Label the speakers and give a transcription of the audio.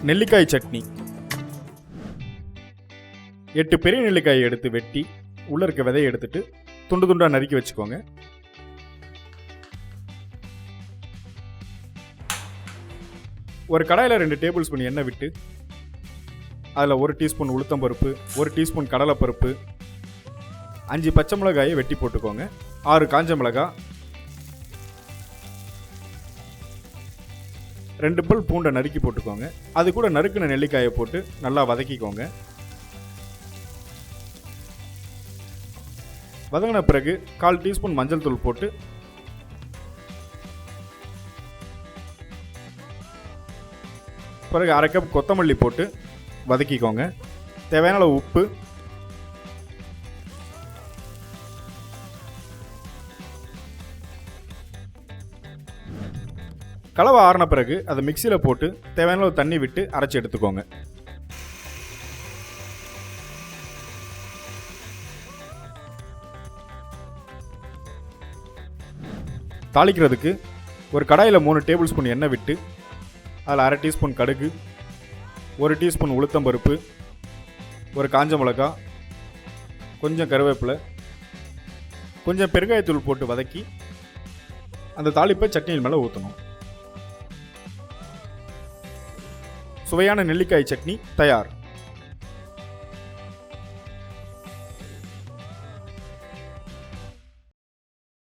Speaker 1: நெல்லிக்காய் சட்னி. 8 பெரிய நெல்லிக்காயை எடுத்து வெட்டி உள்ள இருக்க விதையை எடுத்துட்டு துண்டு துண்டா நறுக்கி வச்சுக்கோங்க. ஒரு கடாயில் 2 டேபிள் ஸ்பூன் எண்ணெய் விட்டு அதில் 1 டீஸ்பூன் உளுத்தம்பருப்பு, 1 டீஸ்பூன் கடலைப்பருப்பு, 5 பச்சை மிளகாயை வெட்டி போட்டுக்கோங்க. 6 காஞ்ச மிளகாய், 2 பல் பூண்டை நறுக்கி போட்டுக்கோங்க. அது கூட நறுக்கின நெல்லிக்காயை போட்டு நல்லா வதக்கிக்கோங்க. வதங்கின பிறகு 1/4 டீஸ்பூன் மஞ்சள் தூள் போட்டு பிறகு 1/2 கப் கொத்தமல்லி போட்டு வதக்கிக்கோங்க. தேவையான அளவு உப்பு, கலவை ஆறின பிறகு அதை மிக்சியில் போட்டு தேவையான அளவு தண்ணி விட்டு அரைச்சி எடுத்துக்கோங்க. தாளிக்கிறதுக்கு ஒரு கடாயில் 3 டேபிள் ஸ்பூன் எண்ணெய் விட்டு அதில் 1/2 டீஸ்பூன் கடுகு, 1 டீஸ்பூன் உளுத்தம்பருப்பு, 1 காஞ்ச மிளகாய், கொஞ்சம் கருவேப்பிலை, கொஞ்சம் பெருங்காயத்தூள் போட்டு வதக்கி அந்த தாளிப்பை சட்னியின் மேலே ஊற்றணும். சுவையான நெல்லிக்காய் சட்னி தயார்.